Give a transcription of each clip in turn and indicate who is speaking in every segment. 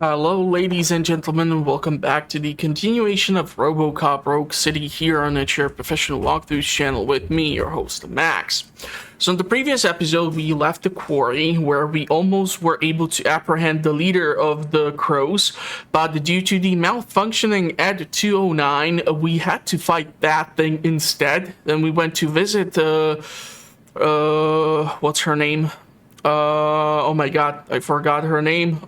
Speaker 1: Hello, ladies and gentlemen, and welcome back to the continuation of Robocop Rogue City here on the Chair Professional Walkthroughs channel with me, your host, Max. So in the previous episode, we left the quarry where we almost were able to apprehend the leader of the crows, but due to the malfunctioning Ed 209, we had to fight that thing instead. Then we went to visit, what's her name? Oh my god, I forgot her name.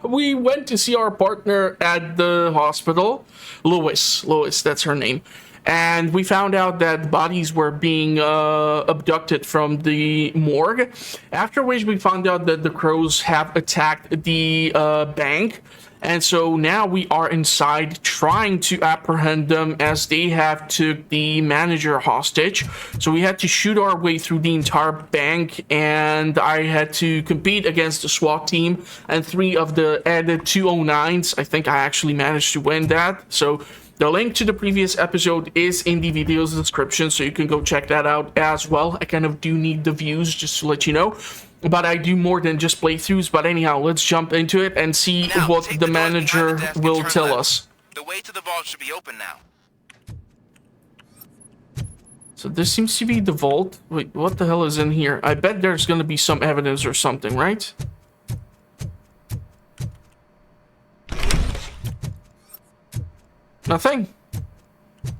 Speaker 1: We went to see our partner at the hospital. Lois, that's her name. And we found out that bodies were being abducted from the morgue. After which we found out that the crows have attacked the bank. And so now we are inside trying to apprehend them as they have took the manager hostage. So we had to shoot our way through the entire bank, and I had to compete against the SWAT team and 3 of the added 209s. I think I actually managed to win that. So the link to the previous episode is in the video's description, so you can go check that out as well. I kind of do need the views, just to let you know. But I do more than just playthroughs. But anyhow, let's jump into it and see what the manager will tell us.
Speaker 2: The way to the vault should be open now.
Speaker 1: So this seems to be the vault. Wait, what the hell is in here? I bet there's gonna be some evidence or something, right? Nothing?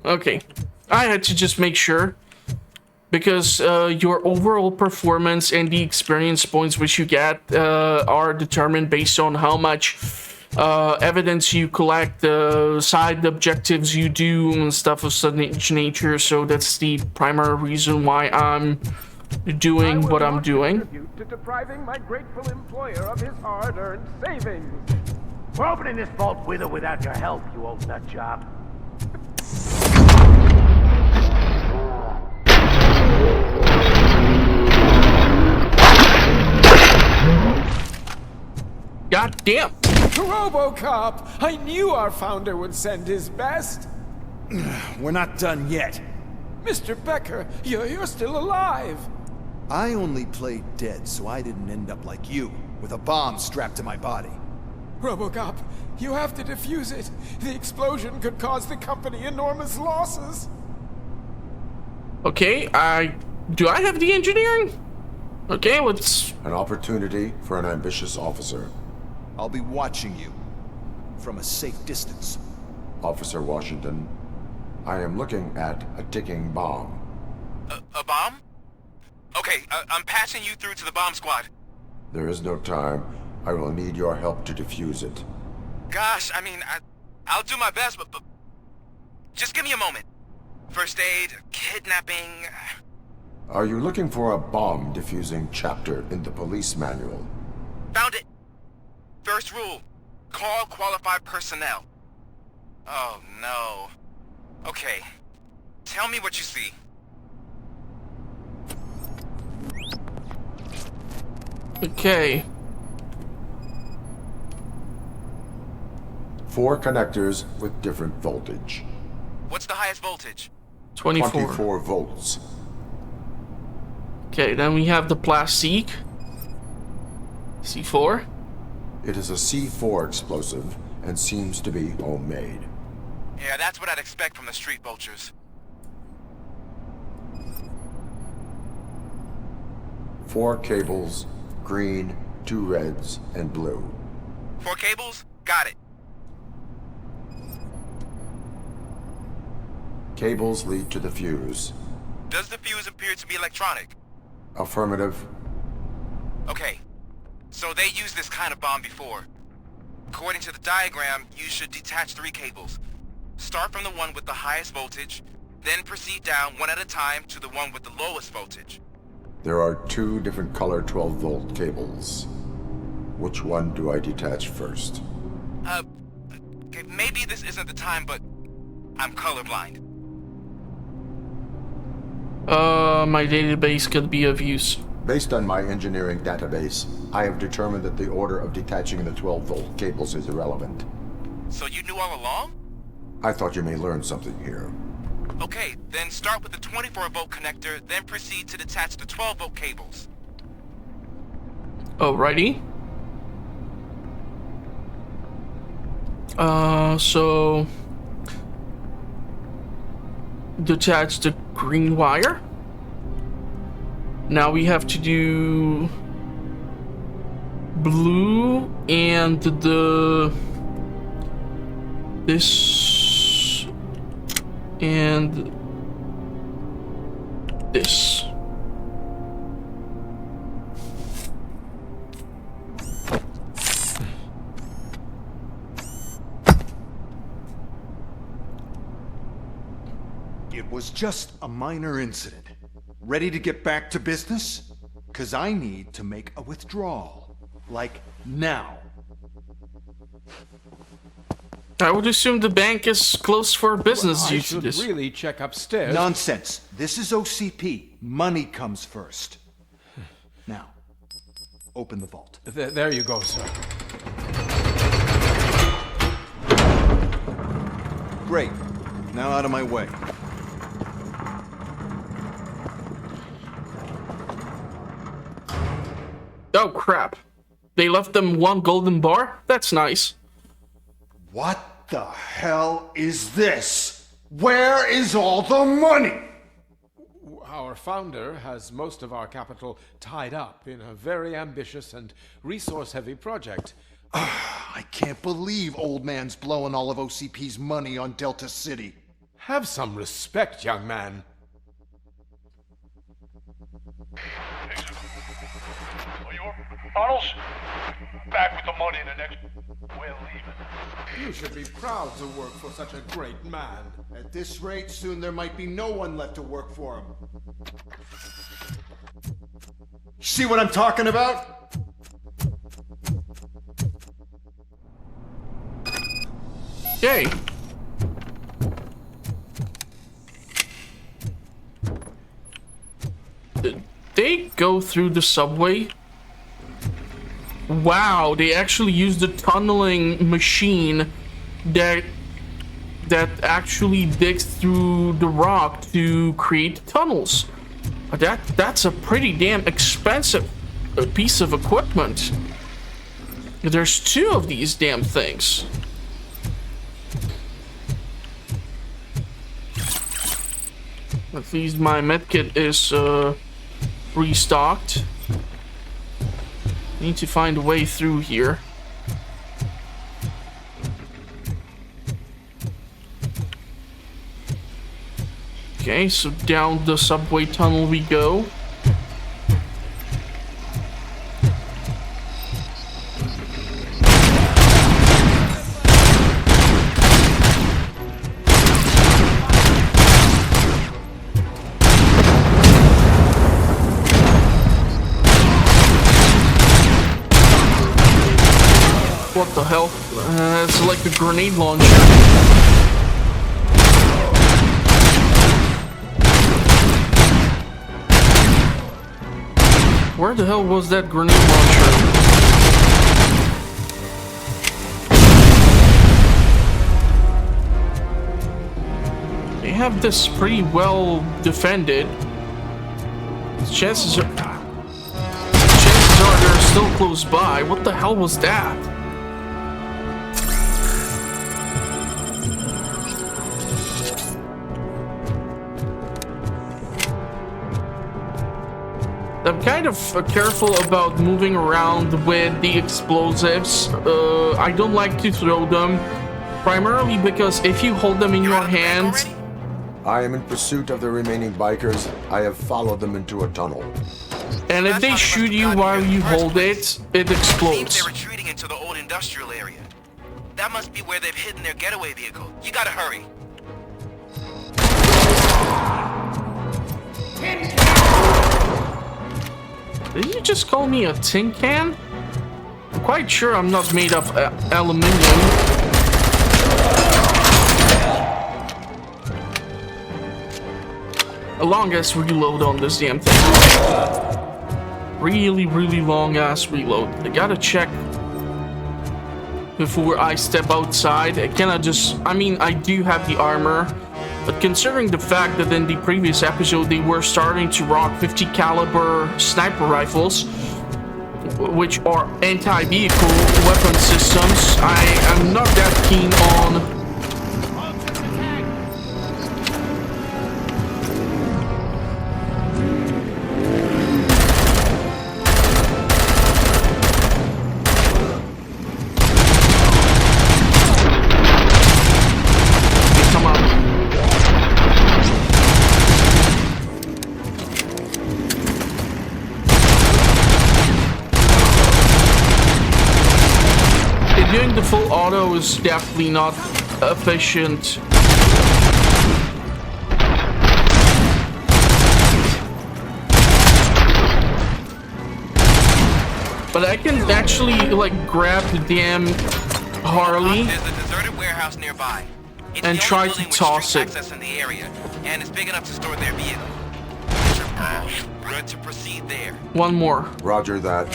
Speaker 1: Okay. I had to just make sure. Because your overall performance and the experience points which you get are determined based on how much evidence you collect, side objectives you do, and stuff of such nature. So that's the primary reason why I'm doing what I'm doing.
Speaker 3: To depriving my grateful employer of his hard-earned savings. We're opening this vault with or without your help, you old nut job.
Speaker 1: God damn!
Speaker 4: Robocop! I knew our founder would send his best.
Speaker 5: We're not done yet.
Speaker 4: Mr. Becker, you're still alive.
Speaker 5: I only played dead so I didn't end up like you, with a bomb strapped to my body.
Speaker 4: Robocop, you have to defuse it. The explosion could cause the company enormous losses.
Speaker 1: Okay, do I have the engineering? Okay, let's...
Speaker 6: An opportunity for an ambitious officer.
Speaker 5: I'll be watching you, from a safe distance.
Speaker 6: Officer Washington, I am looking at a ticking bomb.
Speaker 2: A bomb? Okay, I'm passing you through to the bomb squad.
Speaker 6: There is no time. I will need your help to defuse it.
Speaker 2: Gosh, I mean, I'll do my best, but just give me a moment. First aid, kidnapping...
Speaker 6: Are you looking for a bomb defusing chapter in the police manual?
Speaker 2: Found it! First rule, call qualified personnel. Oh no. Okay, tell me what you see.
Speaker 1: Okay.
Speaker 6: 4 connectors with different voltage.
Speaker 2: What's the highest voltage?
Speaker 1: 24.
Speaker 6: 24 volts.
Speaker 1: Okay, then we have the plastique. C4.
Speaker 6: It is a C4 explosive and seems to be homemade.
Speaker 2: Yeah, that's what I'd expect from the street vultures.
Speaker 6: 4 cables, green, 2 reds, and blue.
Speaker 2: 4 cables? Got it.
Speaker 6: Cables lead to the fuse.
Speaker 2: Does the fuse appear to be electronic?
Speaker 6: Affirmative.
Speaker 2: Okay, so they used this kind of bomb before. According to the diagram, you should detach 3 cables. Start from the one with the highest voltage, then proceed down one at a time to the one with the lowest voltage.
Speaker 6: There are 2 different color 12-volt cables. Which one do I detach first?
Speaker 2: Okay, maybe this isn't the time, but I'm colorblind.
Speaker 1: My database could be of use.
Speaker 6: Based on my engineering database, I have determined that the order of detaching the 12-volt cables is irrelevant.
Speaker 2: So you knew all along?
Speaker 6: I thought you may learn something here.
Speaker 2: Okay, then start with the 24-volt connector, then proceed to detach the 12-volt cables.
Speaker 1: Alrighty. So detach the green wire. Now we have to do blue and this and this.
Speaker 5: It was just a minor incident. Ready to get back to business? 'Cause I need to make a withdrawal. Like, now.
Speaker 1: I would assume the bank is closed for business
Speaker 4: I
Speaker 1: due to
Speaker 4: should
Speaker 1: this.
Speaker 4: really check upstairs.
Speaker 5: Nonsense. This is OCP. Money comes first. Now, open the vault.
Speaker 4: There you go, sir.
Speaker 5: Great. Now out of my way.
Speaker 1: Oh crap. They left them one golden bar? That's nice.
Speaker 5: What the hell is this? Where is all the money?
Speaker 4: Our founder has most of our capital tied up in a very ambitious and resource-heavy project.
Speaker 5: I can't believe old man's blowing all of OCP's money on Delta City.
Speaker 4: Have some respect, young man.
Speaker 7: Arnold's back with the money in the next. We're leaving.
Speaker 4: You should be proud to work for such a great man.
Speaker 5: At this rate, soon there might be no one left to work for him. See what I'm talking about?
Speaker 1: Yay. Did they go through the subway? Wow, they actually used the tunneling machine that actually digs through the rock to create tunnels. That's a pretty damn expensive piece of equipment. There's two of these damn things. At least my medkit is restocked. Need to find a way through here. Okay, so down the subway tunnel we go. What the hell? It's like a grenade launcher. Where the hell was that grenade launcher? They have this pretty well defended. Chances are they're still close by. What the hell was that? I'm kind of careful about moving around with the explosives. I don't like to throw them, primarily because if you hold them in your hands...
Speaker 6: I am in pursuit of the remaining bikers. I have followed them into a tunnel.
Speaker 1: And if they shoot you while you hold it, it explodes.
Speaker 2: They're retreating into the old industrial area. That must be where they've hidden their getaway vehicle. You gotta hurry.
Speaker 1: Did you just call me a tin can? I'm quite sure I'm not made of aluminium. A long ass reload on this damn thing. Really, really long ass reload. I gotta check before I step outside. I cannot just... I mean, I do have the armor. But considering the fact that in the previous episode they were starting to rock 50 caliber sniper rifles, which are anti-vehicle weapon systems, I am not that keen on. Doing the full auto is definitely not efficient. But I can actually like grab the damn Harley
Speaker 2: There's a deserted warehouse nearby. It's
Speaker 1: and
Speaker 2: the
Speaker 1: try
Speaker 2: only
Speaker 1: to
Speaker 2: building with
Speaker 1: toss
Speaker 2: street
Speaker 1: it.
Speaker 2: access in the area, and it's big enough to store their vehicle. Good to proceed there.
Speaker 1: One more.
Speaker 6: Roger that.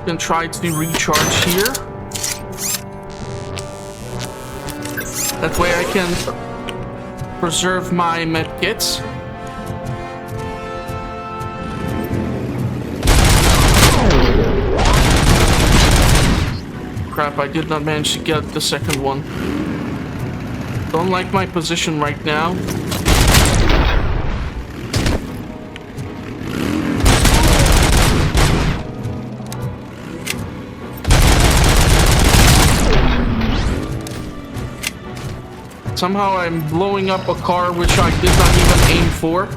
Speaker 1: Can try to recharge here. That way I can preserve my medkits. Crap, I did not manage to get the second one. Don't like my position right now. Somehow I'm blowing up a car which I did not even aim for.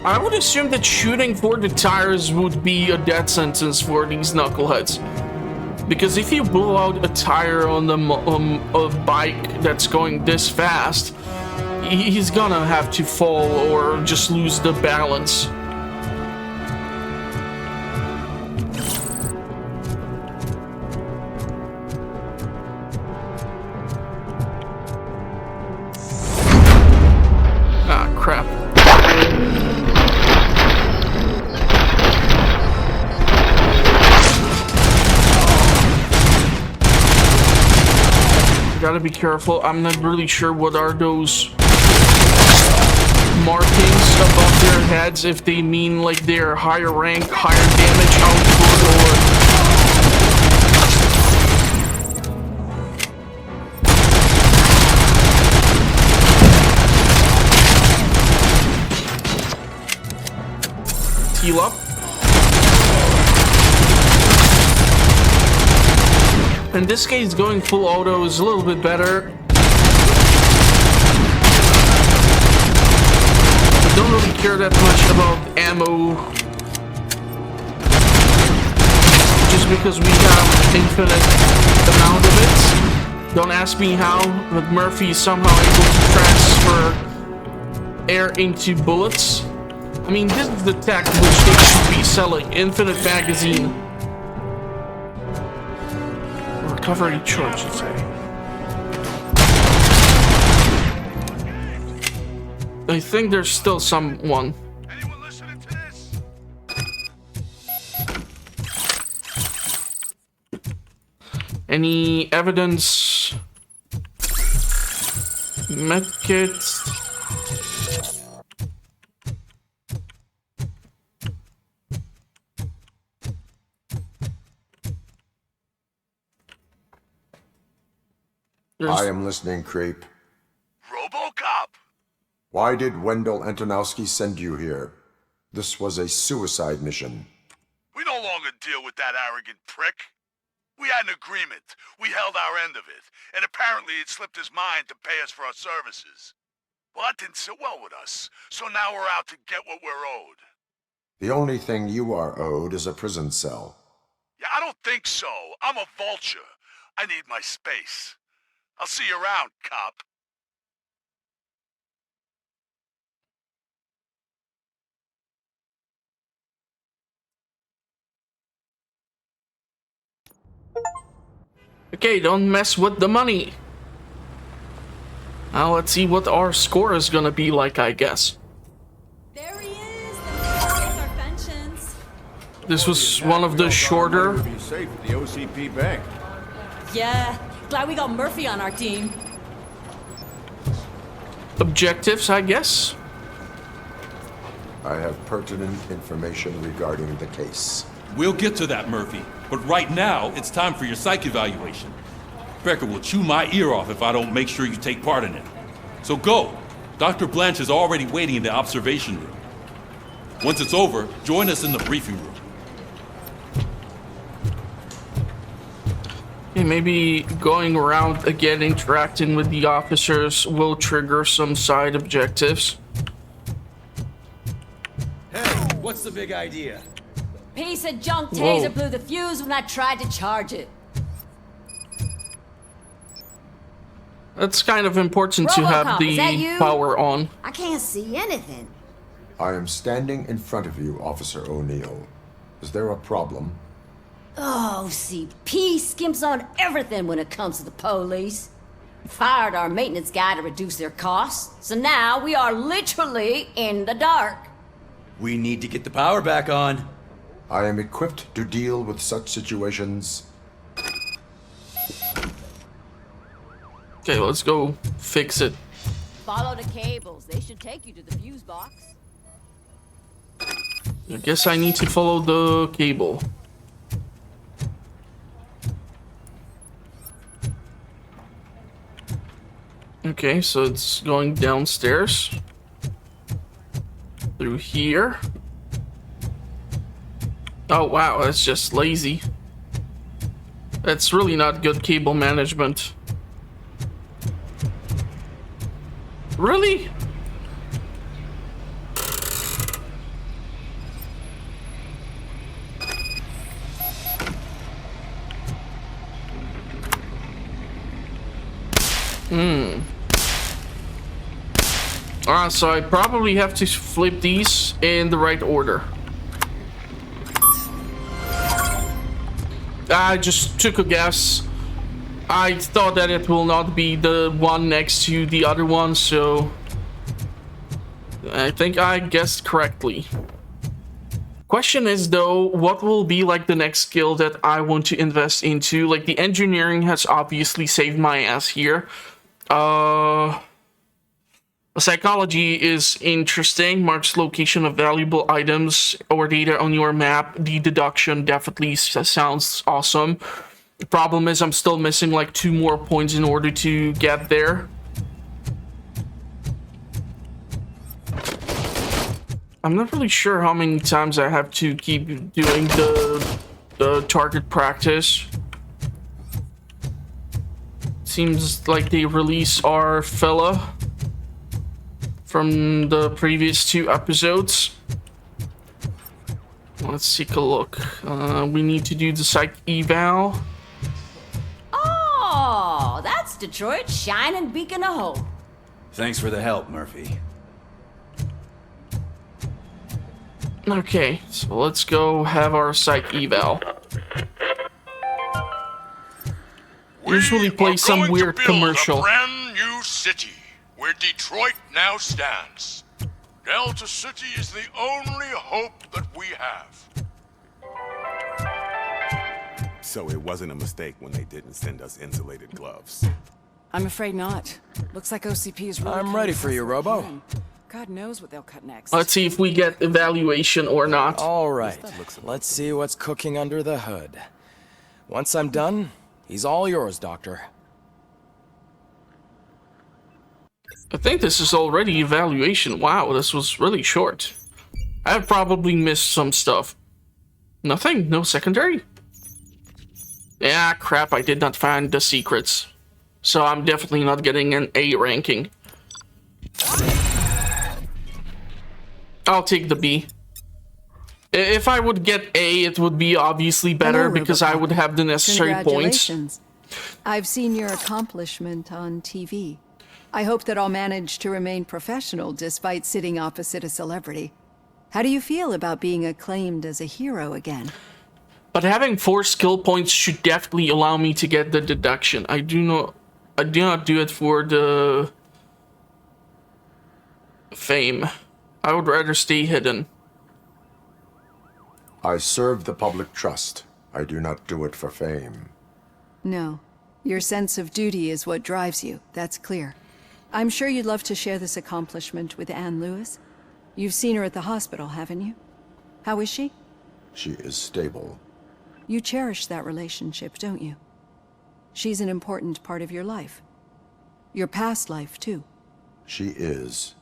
Speaker 1: I would assume that shooting for the tires would be a death sentence for these knuckleheads. Because if you blow out a tire on a bike that's going this fast, he's gonna have to fall or just lose the balance. Crap. Gotta be careful. I'm not really sure what are those markings above their heads, if they mean like they're higher rank, higher damage output, or heal up. In this case, going full auto is a little bit better. I don't really care that much about ammo. Just because we have infinite amount of it. Don't ask me how, but Murphy is somehow able to transfer air into bullets. I mean, this is the tech which they should be selling. Infinite magazine. Recovery charges. I think there's still someone.
Speaker 7: Anyone listening to this?
Speaker 1: Any evidence? Medkits.
Speaker 6: I am listening, Creep.
Speaker 7: Robocop!
Speaker 6: Why did Wendell Antonowski send you here? This was a suicide mission.
Speaker 7: We no longer deal with that arrogant prick. We had an agreement. We held our end of it. And apparently it slipped his mind to pay us for our services. Well, that didn't sit well with us. So now we're out to get what we're owed.
Speaker 6: The only thing you are owed is a prison cell.
Speaker 7: Yeah, I don't think so. I'm a vulture. I need my space. I'll see you around, cop.
Speaker 1: Okay, don't mess with the money. Now let's see what our score is gonna be like, I guess.
Speaker 8: There he is, the man with our pensions.
Speaker 1: This was one of the shorter.
Speaker 8: Be safe at the OCP bank.
Speaker 9: Yeah, glad we got Murphy on our team.
Speaker 1: Objectives, I guess.
Speaker 6: I have pertinent information regarding the case.
Speaker 10: We'll get to that, Murphy. But right now, it's time for your psych evaluation. Becker will chew my ear off if I don't make sure you take part in it. So go. Dr. Blanche is already waiting in the observation room. Once it's over, join us in the briefing room.
Speaker 1: Okay, maybe going around again, interacting with the officers will trigger some side objectives.
Speaker 11: Hey, what's the big idea?
Speaker 9: Piece of junk
Speaker 1: Whoa.
Speaker 9: taser blew the fuse when I tried to charge it.
Speaker 1: That's kind of important to have
Speaker 9: Robocop, is that
Speaker 1: the
Speaker 9: you?
Speaker 1: power on.
Speaker 12: I can't see anything.
Speaker 6: I am standing in front of you, Officer O'Neill. Is there a problem?
Speaker 9: Oh, CP skimps on everything when it comes to the police. Fired our maintenance guy to reduce their costs, so now we are literally in the dark.
Speaker 11: We need to get the power back on.
Speaker 6: I am equipped to deal with such situations.
Speaker 1: Okay, let's go fix it.
Speaker 9: Follow the cables. They should take you to the fuse box.
Speaker 1: I guess I need to follow the cable. Okay, so it's going downstairs. Through here. Oh wow, that's just lazy. That's really not good cable management. Really? So I probably have to flip these in the right order. I just took a guess. I thought that it will not be the one next to the other one, so I think I guessed correctly. Question is though, what will be like the next skill that I want to invest into? Like the engineering has obviously saved my ass here. Psychology is interesting. Marks location of valuable items or data on your map. The deduction definitely sounds awesome. The problem is I'm still missing like 2 more points in order to get there. I'm not really sure how many times I have to keep doing the target practice. Seems like they release our fella from the previous 2 episodes. Let's take a look. We need to do the psych eval.
Speaker 9: Oh, that's Detroit's shining beacon of hope.
Speaker 11: Thanks for the help, Murphy.
Speaker 1: Okay, so let's go have our psych eval. Usually play some weird commercial.
Speaker 7: A brand new city where Detroit now stands. Delta City is the only hope that we have.
Speaker 13: So it wasn't a mistake when they didn't send us insulated gloves.
Speaker 14: I'm afraid not. Looks like OCP is really...
Speaker 15: I'm ready for you, Robo.
Speaker 14: God knows what they'll cut next.
Speaker 1: Let's see if we get evaluation or not.
Speaker 15: All right, let's see what's cooking under the hood. Once I'm done, he's all yours, Doctor.
Speaker 1: I think this is already evaluation. Wow, this was really short. I've probably missed some stuff. Nothing? No secondary? Yeah, crap, I did not find the secrets. So I'm definitely not getting an A ranking. I'll take the B. If I would get A, it would be obviously better because I would have the necessary points.
Speaker 16: Congratulations. I've seen your accomplishment on TV. I hope that I'll manage to remain professional despite sitting opposite a celebrity. How do you feel about being acclaimed as a hero again?
Speaker 1: But having 4 skill points should definitely allow me to get the deduction. I do not do it for the fame. I would rather stay hidden.
Speaker 6: I serve the public trust. I do not do it for fame.
Speaker 16: No. Your sense of duty is what drives you, that's clear. I'm sure you'd love to share this accomplishment with Anne Lewis. You've seen her at the hospital, haven't you? How is she?
Speaker 6: She is stable.
Speaker 16: You cherish that relationship, don't you? She's an important part of your life. Your past life, too.
Speaker 6: She is.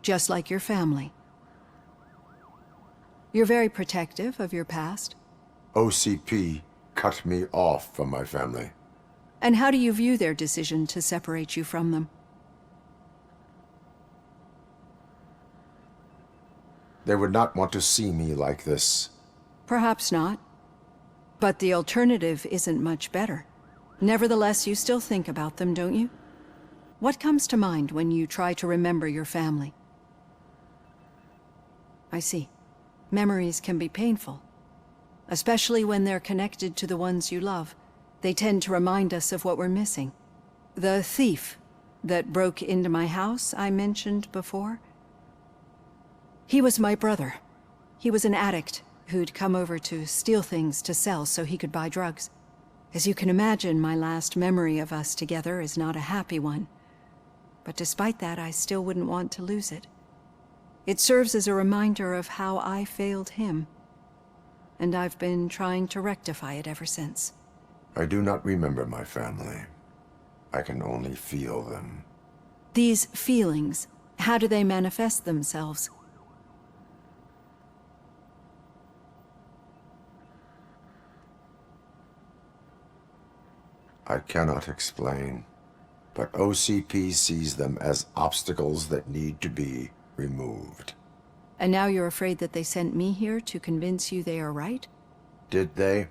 Speaker 16: Just like your family. You're very protective of your past.
Speaker 6: OCP cut me off from my family.
Speaker 16: And how do you view their decision to separate you from them?
Speaker 6: They would not want to see me like this.
Speaker 16: Perhaps not. But the alternative isn't much better. Nevertheless, you still think about them, don't you? What comes to mind when you try to remember your family? I see. Memories can be painful. Especially when they're connected to the ones you love. They tend to remind us of what we're missing. The thief that broke into my house I mentioned before? He was my brother. He was an addict who'd come over to steal things to sell so he could buy drugs. As you can imagine, my last memory of us together is not a happy one. But despite that, I still wouldn't want to lose it. It serves as a reminder of how I failed him. And I've been trying to rectify it ever since.
Speaker 6: I do not remember my family. I can only feel them.
Speaker 16: These feelings, how do they manifest themselves?
Speaker 6: I cannot explain, but OCP sees them as obstacles that need to be removed.
Speaker 16: And now you're afraid that they sent me here to convince you they are right?
Speaker 6: Did they?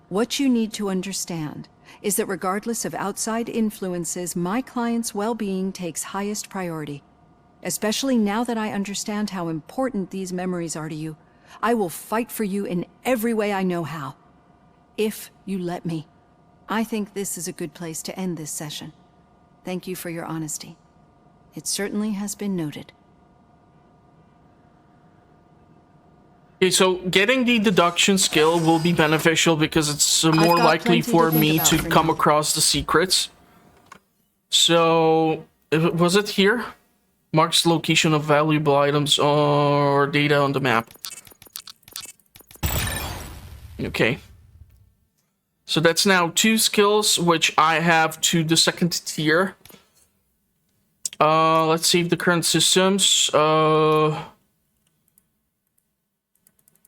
Speaker 16: What you need to understand is that regardless of outside influences, my client's well-being takes highest priority. Especially now that I understand how important these memories are to you, I will fight for you in every way I know how. If you let me. I think this is a good place to end this session. Thank you for your honesty. It certainly has been noted.
Speaker 1: Okay, so getting the deduction skill will be beneficial because it's more likely for me to come across the secrets. So, was it here? Marks the location of valuable items or data on the map. Okay. So that's now 2 skills, which I have to the 2nd tier. Let's save the current systems.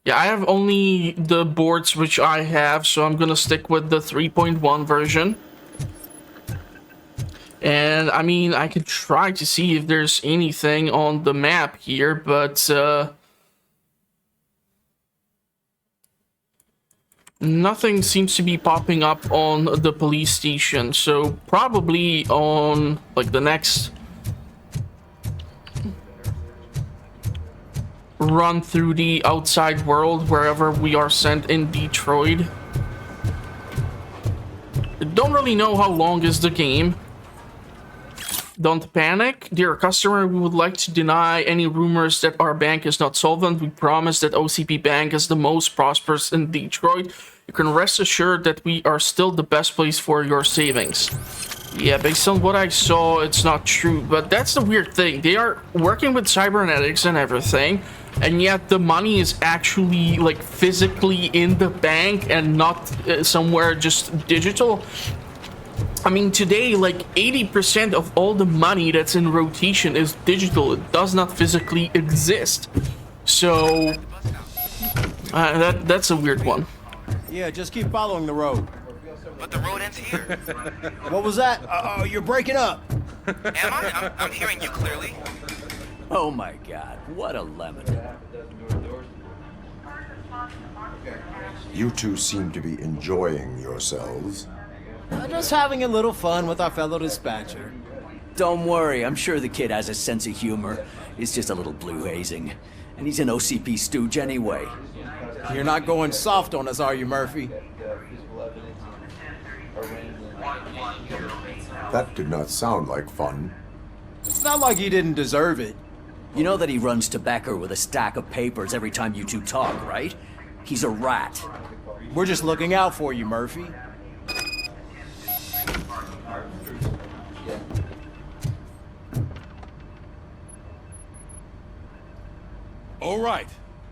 Speaker 1: Yeah, I have only the boards which I have, so I'm gonna stick with the 3.1 version. And, I mean, I could try to see if there's anything on the map here, but, nothing seems to be popping up on the police station, so probably on, like, the next run through the outside world, wherever we are sent in Detroit. I don't really know how long is the game. Don't panic. Dear customer, we would like to deny any rumors that our bank is not solvent. We promise that OCP Bank is the most prosperous in Detroit. You can rest assured that we are still the best place for your savings. Yeah, based on what I saw, it's not true, but that's the weird thing. They are working with cybernetics and everything, and yet the money is actually, like, physically in the bank and not somewhere just digital. I mean, today, like, 80% of all the money that's in rotation is digital. It does not physically exist. So, that's a weird one.
Speaker 8: Yeah, just keep following the road.
Speaker 2: But the road ends here.
Speaker 8: What was that? Oh, you're breaking up.
Speaker 2: Am I? I'm hearing you clearly.
Speaker 11: Oh my god, what a lemon.
Speaker 6: You two seem to be enjoying yourselves.
Speaker 8: Just having a little fun with our fellow dispatcher.
Speaker 11: Don't worry, I'm sure the kid has a sense of humor. It's just a little blue hazing. And he's an OCP stooge anyway.
Speaker 8: You're not going soft on us, are you, Murphy?
Speaker 6: That did not sound like fun.
Speaker 8: It's not like he didn't deserve it.
Speaker 11: You know that he runs to Becker with a stack of papers every time you two talk, right? He's a rat. We're just looking out for you, Murphy.
Speaker 10: All right.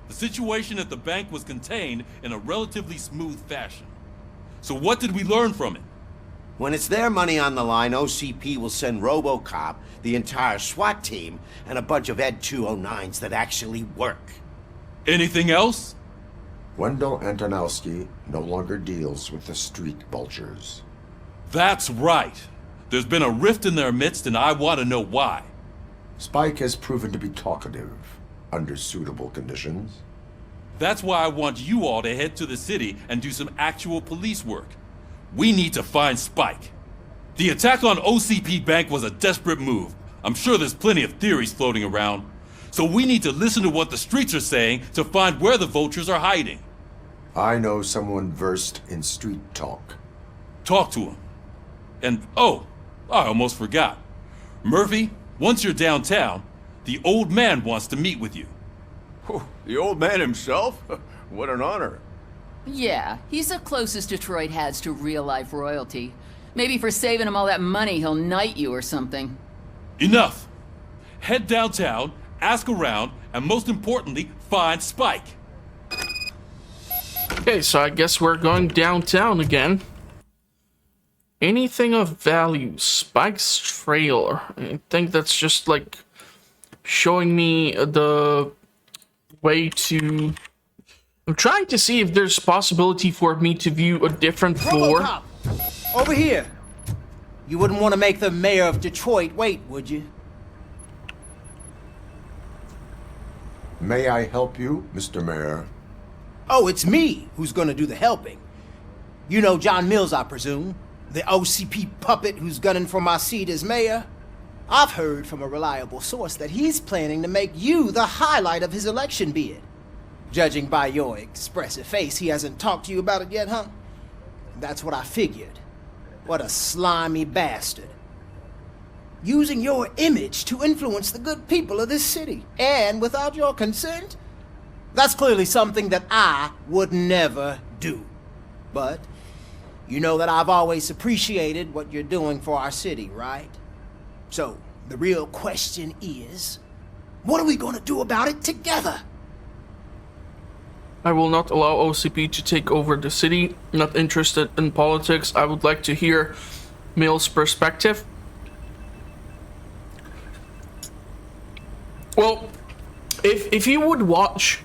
Speaker 10: The situation at the bank was contained in a relatively smooth fashion. So what did we learn from it?
Speaker 12: When it's their money on the line, OCP will send Robocop, the entire SWAT team, and a bunch of Ed 209s that actually work.
Speaker 10: Anything else?
Speaker 6: Wendell Antonowski no longer deals with the street vultures.
Speaker 10: That's right. There's been a rift in their midst, and I want to know why.
Speaker 6: Spike has proven to be talkative under suitable conditions.
Speaker 10: That's why I want you all to head to the city and do some actual police work. We need to find Spike. The attack on OCP Bank was a desperate move. I'm sure there's plenty of theories floating around. So we need to listen to what the streets are saying to find where the vultures are hiding.
Speaker 6: I know someone versed in street talk.
Speaker 10: Talk to him. And, oh, I almost forgot. Murphy, once you're downtown, the old man wants to meet with you.
Speaker 17: The old man himself? What an honor.
Speaker 18: Yeah, he's the closest Detroit has to real-life royalty. Maybe for saving him all that money, he'll knight you or something.
Speaker 10: Enough! Head downtown, ask around, and most importantly, find Spike.
Speaker 1: Okay, so I guess we're going downtown again. Anything of value? Spike's trailer. I think that's just like showing me the way to... I'm trying to see if there's possibility for me to view a different floor.
Speaker 11: Robocop! Over here! You wouldn't want to make the mayor of Detroit wait, would you?
Speaker 6: May I help you, Mr. Mayor?
Speaker 11: Oh, it's me who's gonna do the helping. You know John Mills, I presume? The OCP puppet who's gunning for my seat as mayor? I've heard from a reliable source that he's planning to make you the highlight of his election bid. Judging by your expressive face, he hasn't talked to you about it yet, huh? That's what I figured. What a slimy bastard. Using your image to influence the good people of this city, and without your consent? That's clearly something that I would never do. But you know that I've always appreciated what you're doing for our city, right? So, the real question is, what are we gonna do about it together?
Speaker 1: I will not allow OCP to take over the city. Not interested in politics. I would like to hear Mill's perspective. Well, if you would watch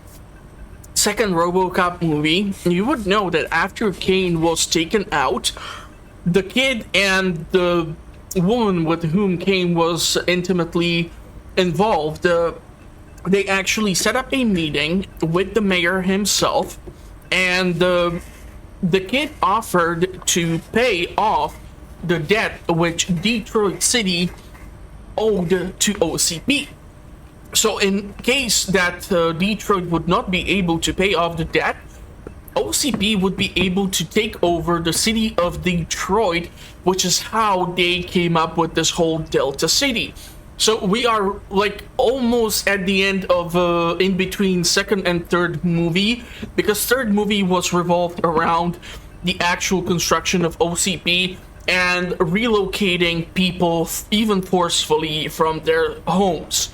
Speaker 1: second Robocop movie, you would know that after Kane was taken out, the kid and the woman with whom Kane was intimately involved, they actually set up a meeting with the mayor himself, and the kid offered to pay off the debt which Detroit City owed to OCP. So in case that Detroit would not be able to pay off the debt, OCP would be able to take over the city of Detroit, which is how they came up with this whole Delta City. So we are like almost at the end of in between second and third movie, because third movie was revolved around the actual construction of OCP and relocating people even forcefully from their homes.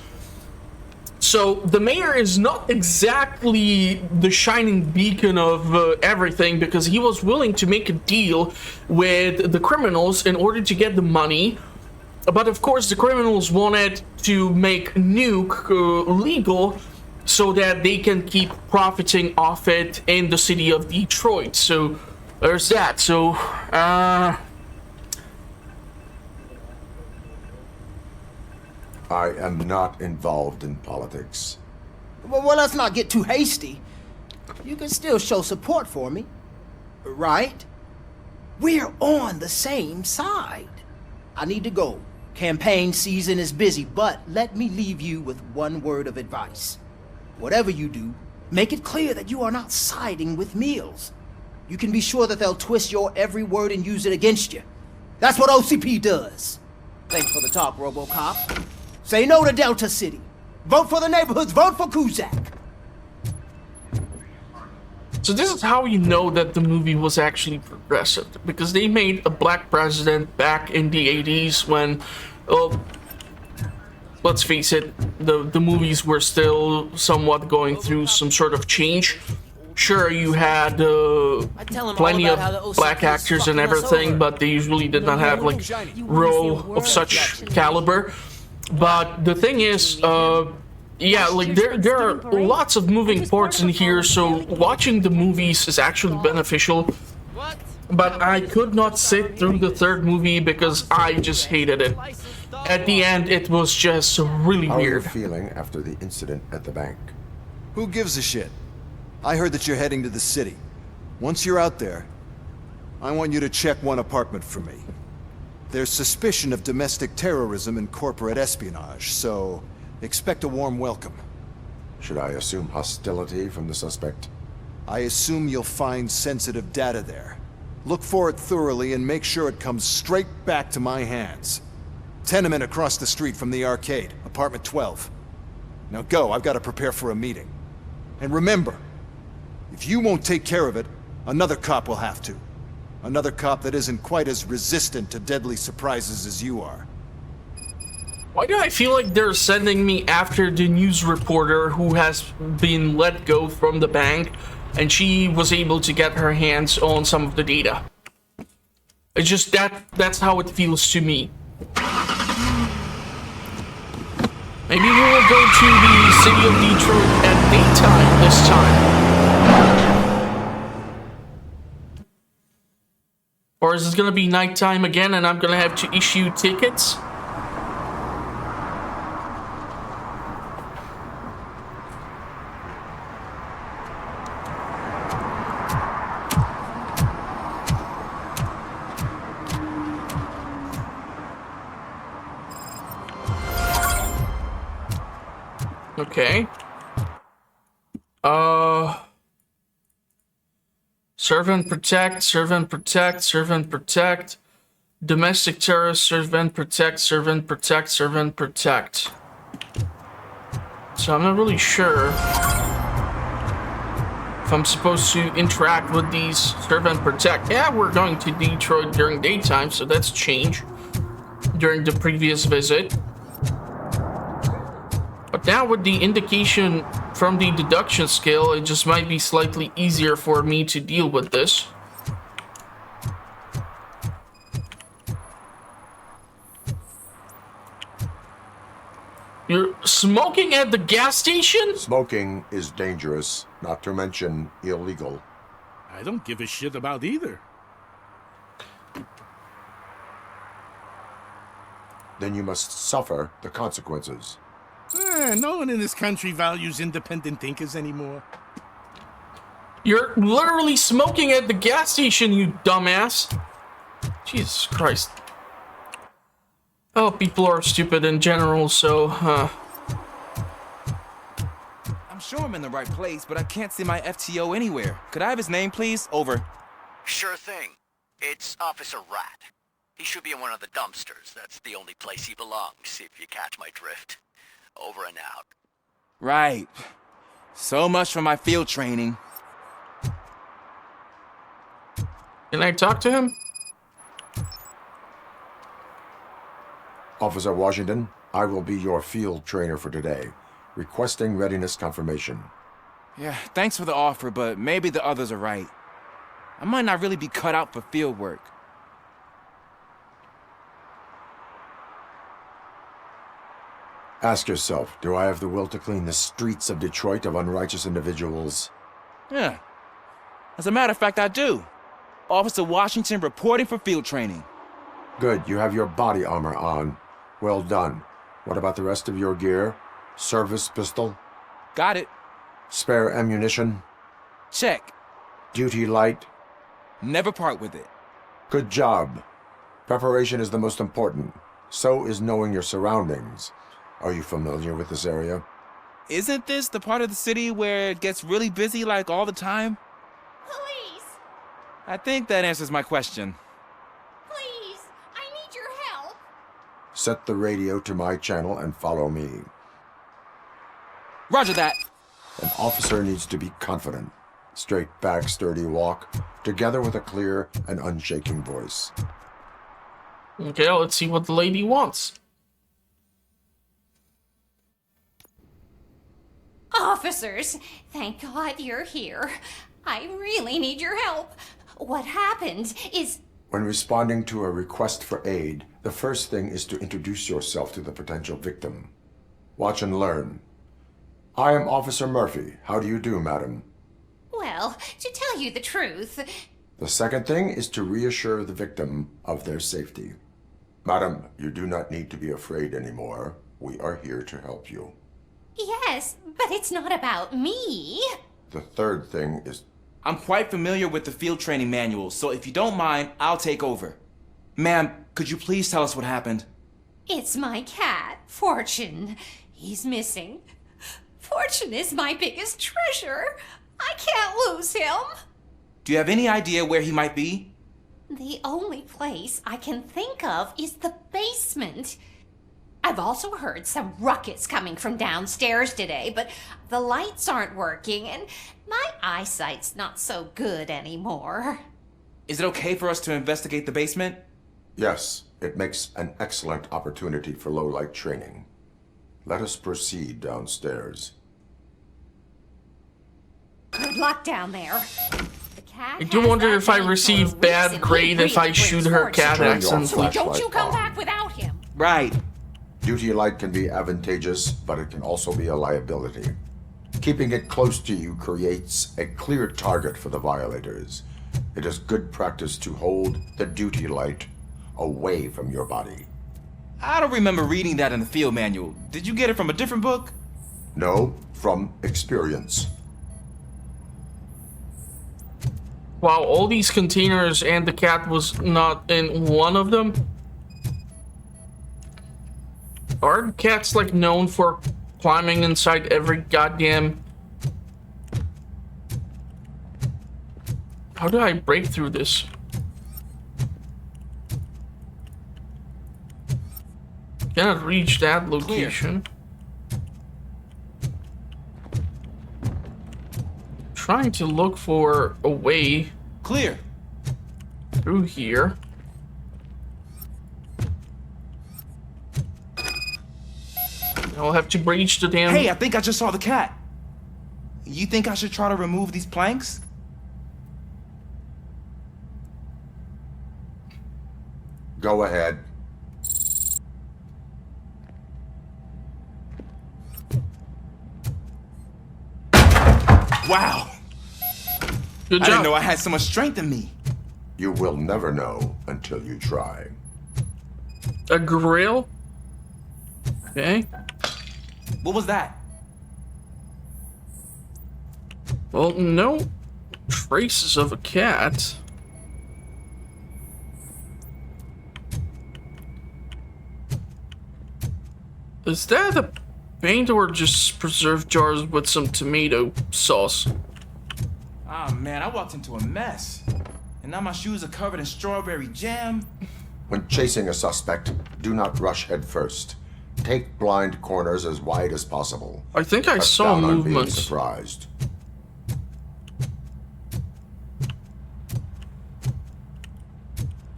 Speaker 1: So the mayor is not exactly the shining beacon of everything, because he was willing to make a deal with the criminals in order to get the money. But of course, the criminals wanted to make nuke legal so that they can keep profiting off it in the city of Detroit. So there's that. So,
Speaker 6: I am not involved in politics.
Speaker 11: Well, let's not get too hasty. You can still show support for me, right? We're on the same side. I need to go. Campaign season is busy, but let me leave you with one word of advice. Whatever you do, make it clear that you are not siding with Mills. You can be sure that they'll twist your every word and use it against you. That's what OCP does. Thanks for the talk, Robocop. Say no to Delta City. Vote for the neighborhoods. Vote for Kuzak.
Speaker 1: So this is how you know that the movie was actually progressive, because they made a black president back in the 80s when, well, let's face it, the movies were still somewhat going through some sort of change. Sure, you had plenty of black actors and everything, but they usually did not have like role of such caliber. But the thing is, yeah, like there are lots of moving parts in here, so watching the movies is actually beneficial. But I could not sit through the third movie because I just hated it. At the end, it was just really
Speaker 6: How
Speaker 1: weird.
Speaker 6: are you feeling after the incident at the bank?
Speaker 5: Who gives a shit? I heard that you're heading to the city. Once you're out there, I want you to check one apartment for me. There's suspicion of domestic terrorism and corporate espionage, so expect a warm welcome.
Speaker 6: Should I assume hostility from the suspect?
Speaker 5: I assume you'll find sensitive data there. Look for it thoroughly and make sure it comes straight back to my hands. Tenement across the street from the arcade, apartment 12. Now go, I've got to prepare for a meeting. And remember, if you won't take care of it, another cop will have to. Another cop that isn't quite as resistant to deadly surprises as you are.
Speaker 1: Why do I feel like they're sending me after the news reporter who has been let go from the bank and she was able to get her hands on some of the data? It's just that's how it feels to me. Maybe we will go to the city of Detroit at daytime this time. Or is it gonna be nighttime again and I'm gonna have to issue tickets? Okay. Serve and protect, serve and protect, serve and protect. Domestic terrorists, serve and protect, serve and protect, serve and protect. So I'm not really sure if I'm supposed to interact with these serve and protect. Yeah, we're going to Detroit during daytime, so that's change during the previous visit. But now with the indication from the deduction skill, it just might be slightly easier for me to deal with this. You're smoking at the gas station?
Speaker 6: Smoking is dangerous, not to mention illegal.
Speaker 19: I don't give a shit about either.
Speaker 6: Then you must suffer the consequences.
Speaker 19: No one in this country values independent thinkers anymore.
Speaker 1: You're literally smoking at the gas station, you dumbass. Jesus Christ. Oh, people are stupid in general, so,
Speaker 20: I'm sure I'm in the right place, but I can't see my FTO anywhere. Could I have his name, please? Over.
Speaker 21: Sure thing. It's Officer Rat. He should be in one of the dumpsters. That's the only place he belongs, if you catch my drift. Over and out.
Speaker 20: Right. So much for my field training.
Speaker 1: Can I talk to him?
Speaker 6: Officer Washington, I will be your field trainer for today. Requesting readiness confirmation.
Speaker 20: Yeah, thanks for the offer, but maybe the others are right. I might not really be cut out for field work.
Speaker 6: Ask yourself, do I have the will to clean the streets of Detroit of unrighteous individuals?
Speaker 20: Yeah. As a matter of fact, I do. Officer Washington reporting for field training.
Speaker 6: Good, you have your body armor on. Well done. What about the rest of your gear? Service pistol?
Speaker 20: Got it.
Speaker 6: Spare ammunition?
Speaker 20: Check.
Speaker 6: Duty light?
Speaker 20: Never part with it.
Speaker 6: Good job. Preparation is the most important. So is knowing your surroundings. Are you familiar with this area?
Speaker 20: Isn't this the part of the city where it gets really busy like all the time?
Speaker 9: Police!
Speaker 20: I think that answers my question.
Speaker 9: Please! I need your help!
Speaker 6: Set the radio to my channel and follow me.
Speaker 20: Roger that.
Speaker 6: An officer needs to be confident. straight back, sturdy walk, together with a clear and unshaking voice.
Speaker 1: Okay, let's see what the lady wants.
Speaker 3: Officers, thank God you're here. I really need your help. What happened is...
Speaker 6: When responding to a request for aid, the first thing is to introduce yourself to the potential victim. Watch and learn. I am Officer Murphy. How do you do, madam?
Speaker 3: Well, to tell you the truth...
Speaker 6: The second thing is to reassure the victim of their safety. Madam, you do not need to be afraid anymore. We are here to help you.
Speaker 3: Yes, but it's not about me.
Speaker 6: The third thing is...
Speaker 20: I'm quite familiar with the field training manual, so if you don't mind, I'll take over. Ma'am, could you please tell us what happened?
Speaker 3: It's my cat, Fortune. He's missing. Fortune is my biggest treasure. I can't lose him.
Speaker 20: Do you have any idea where he might be?
Speaker 3: The only place I can think of is the basement. I've also heard some ruckus coming from downstairs today, but the lights aren't working and my eyesight's not so good anymore.
Speaker 20: Is it okay for us to investigate the basement?
Speaker 6: Yes, it makes an excellent opportunity for low-light training. Let us proceed downstairs.
Speaker 3: Good luck down there. The cat
Speaker 1: I do wonder if I receive bad grade if I shoot her cat accidentally.
Speaker 3: Don't you come back without him.
Speaker 20: Right.
Speaker 6: Duty light can be advantageous, but it can also be a liability. Keeping it close to you creates a clear target for the violators. It is good practice to hold the duty light away from your body.
Speaker 20: I don't remember reading that in the field manual. Did you get it from a different book?
Speaker 6: No, from experience.
Speaker 1: Wow, all these containers and the cat was not in one of them? Are cats like known for climbing inside every goddamn... How do I break through this? Cannot reach that location. Trying to look for a way
Speaker 20: clear
Speaker 1: through here. I'll have to breach the damn...
Speaker 20: Hey, I think I just saw the cat. You think I should try to remove these planks?
Speaker 6: Go ahead.
Speaker 20: Wow.
Speaker 1: Good job.
Speaker 20: I didn't know I had so much strength in me.
Speaker 6: You will never know until you try.
Speaker 1: A grill? Okay.
Speaker 20: What was that?
Speaker 1: Well, no traces of a cat. Is that a paint or just preserved jars with some tomato sauce?
Speaker 20: Ah, man, I walked into a mess. And now my shoes are covered in strawberry jam.
Speaker 6: When chasing a suspect, do not rush head first. Take blind corners as wide as possible.
Speaker 1: I think I saw
Speaker 6: down on being
Speaker 1: movements.
Speaker 6: surprised.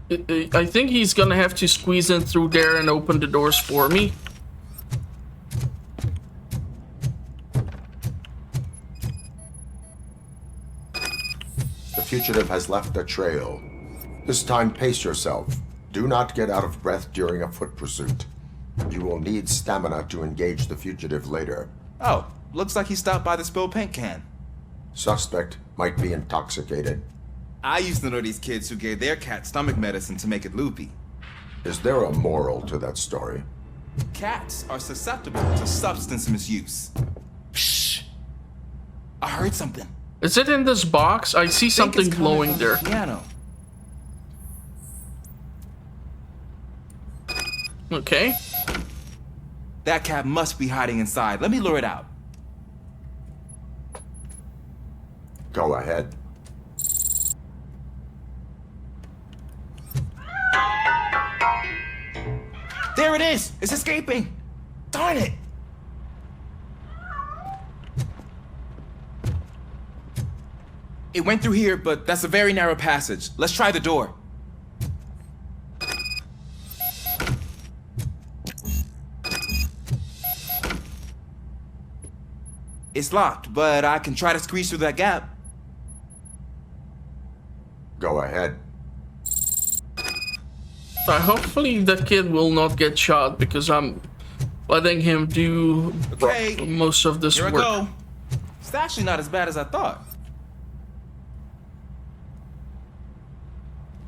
Speaker 1: I think he's gonna have to squeeze in through there and open the doors for me.
Speaker 6: The fugitive has left a trail. This time, pace yourself. Do not get out of breath during a foot pursuit. You will need stamina to engage the fugitive later.
Speaker 20: Oh, looks like he stopped by the spilled paint can.
Speaker 6: Suspect might be intoxicated.
Speaker 20: I used to know these kids who gave their cat stomach medicine to make it loopy.
Speaker 6: Is there a moral to that story?
Speaker 20: Cats are susceptible to substance misuse. Shh! I heard something.
Speaker 1: Is it in this box? I see something glowing there.
Speaker 20: Piano.
Speaker 1: Okay.
Speaker 20: That cat must be hiding inside. Let me lure it out.
Speaker 6: Go ahead.
Speaker 20: There it is! It's escaping! Darn it! It went through here, but that's a very narrow passage. Let's try the door. It's locked, but I can try to squeeze through that gap.
Speaker 6: Go ahead.
Speaker 1: Hopefully that kid will not get shot because I'm letting him do most of this
Speaker 20: Here
Speaker 1: work.
Speaker 20: I go. It's actually not as bad as I thought.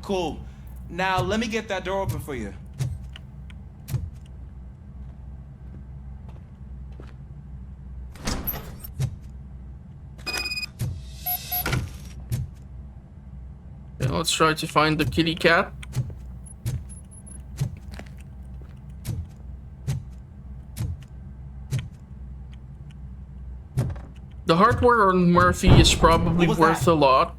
Speaker 20: Cool. Now let me get that door open for you.
Speaker 1: Okay, let's try to find the kitty cat. The hardware on Murphy is probably worth a lot.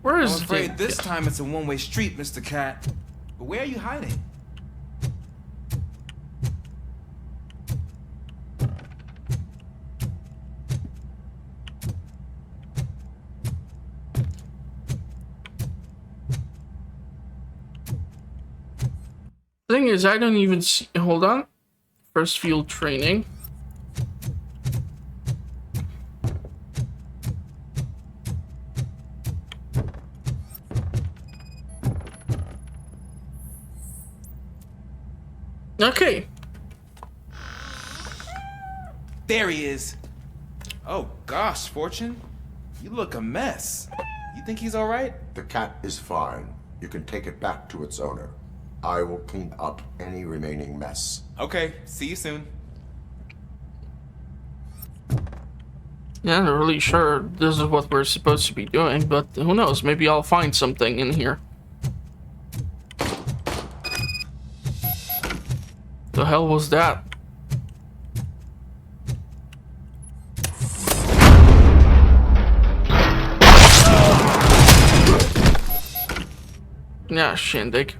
Speaker 1: Where is
Speaker 20: I'm afraid
Speaker 1: the...
Speaker 20: this time it's a one-way street, Mr. Cat. But where are you hiding?
Speaker 1: Thing is, I don't even see... Hold on. First field training. Okay.
Speaker 20: There he is. Oh gosh, Fortune. You look a mess. You think he's all right?
Speaker 6: The cat is fine. You can take it back to its owner. I will clean up any remaining mess.
Speaker 20: Okay, see you soon.
Speaker 1: Yeah, I'm not really sure this is what we're supposed to be doing, but who knows? Maybe I'll find something in here. The hell was that? Yeah, shindig.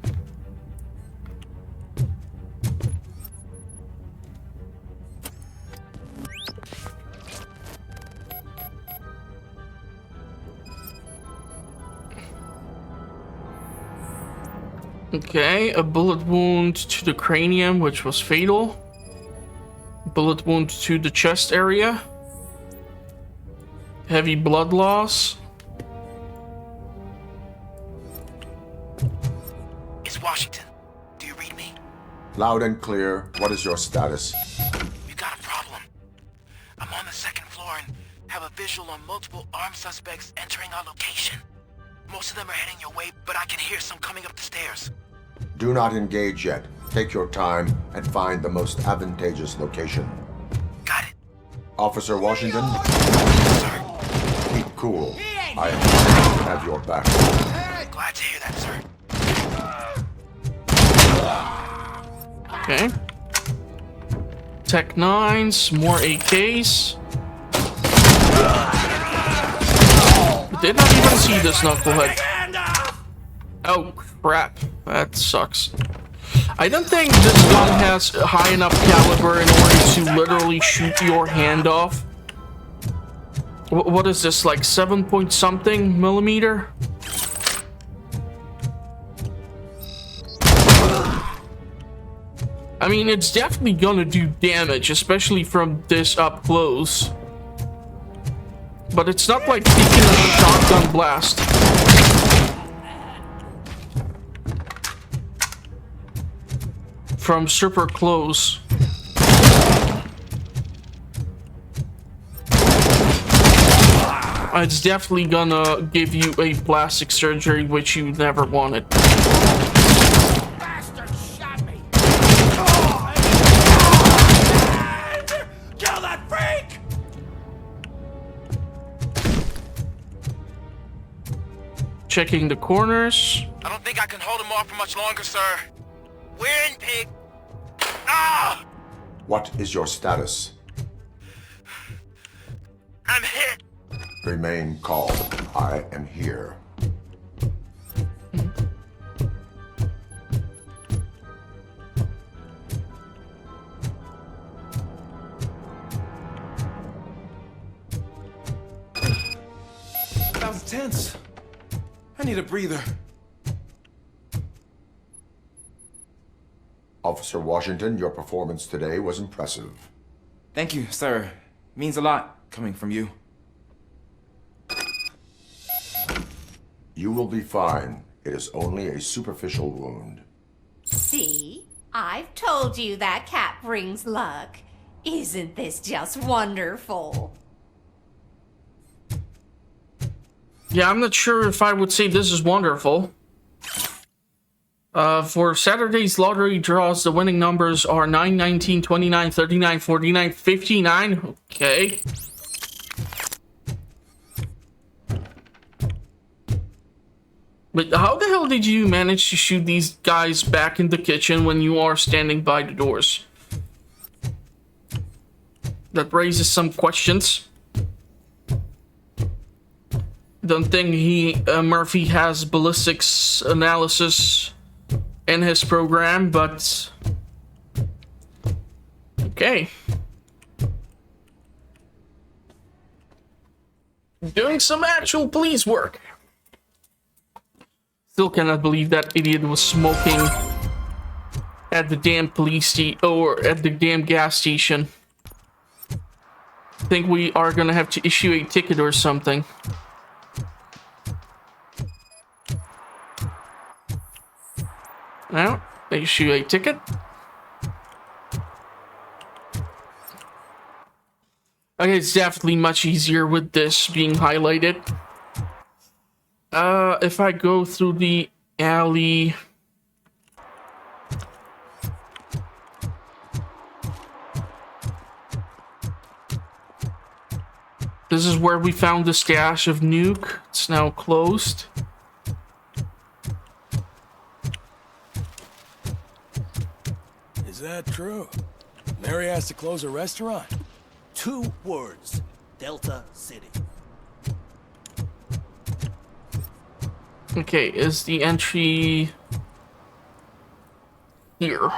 Speaker 1: Okay, a bullet wound to the cranium, which was fatal. Bullet wound to the chest area. Heavy blood loss.
Speaker 2: It's Washington. Do you read me?
Speaker 6: Loud and clear. What is your status?
Speaker 2: You got a problem. I'm on the second floor and have a visual on multiple armed suspects entering our location. Most of them are heading your way, but I can hear some coming up the stairs.
Speaker 6: Do not engage yet. Take your time and find the most advantageous location.
Speaker 2: Got it.
Speaker 6: Officer Washington? Keep cool. I have your back.
Speaker 2: Glad to hear that, sir.
Speaker 1: Okay. Tech 9s, more AKs. Did not even see this knucklehead. Oh crap, that sucks. I don't think this gun has high enough caliber in order to literally shoot your hand off. What is this, like 7 something millimeter? I mean, it's definitely gonna do damage, especially from this up close. But it's not like taking a shotgun blast. From super close. It's definitely gonna give you a plastic surgery, which you never wanted.
Speaker 11: Bastard shot me! Kill that freak!
Speaker 1: Checking the corners.
Speaker 2: I don't think I can hold him off for much longer, sir. We're in, pig. Ah!
Speaker 6: What is your status?
Speaker 2: I'm hit.
Speaker 6: Remain calm. I am here.
Speaker 20: Sounds tense. I need a breather.
Speaker 6: Officer Washington, your performance today was impressive.
Speaker 20: Thank you, sir. Means a lot coming from you.
Speaker 6: You will be fine. It is only a superficial wound.
Speaker 3: See? I've told you that cat brings luck. Isn't this just wonderful?
Speaker 1: Yeah, I'm not sure if I would say this is wonderful. For Saturday's lottery draws, the winning numbers are 9, 19, 29, 39, 49, 59. Okay. But how the hell did you manage to shoot these guys back in the kitchen when you are standing by the doors? That raises some questions. Don't think Murphy has ballistics analysis in his program, but okay. Doing some actual police work. Still cannot believe that idiot was smoking at the damn police station or at the damn gas station. I think we are gonna have to issue a ticket or something. Now, issue a ticket. Okay, it's definitely much easier with this being highlighted. If I go through the alley... This is where we found the stash of Nuke. It's now closed.
Speaker 15: Is that true? Mary has to close a restaurant?
Speaker 4: 2 words. Delta City.
Speaker 1: Okay, is the entry here?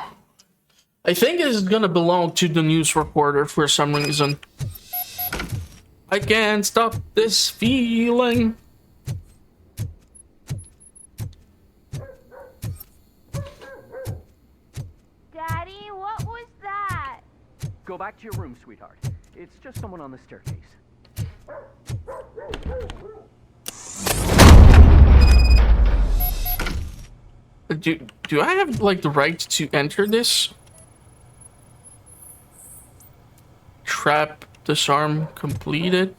Speaker 1: I think it's gonna belong to the news reporter for some reason. I can't stop this feeling.
Speaker 22: Daddy, what was that?
Speaker 23: Go back to your room, sweetheart. It's just someone on the staircase.
Speaker 1: Do I have, like, the right to enter this? Trap disarm completed.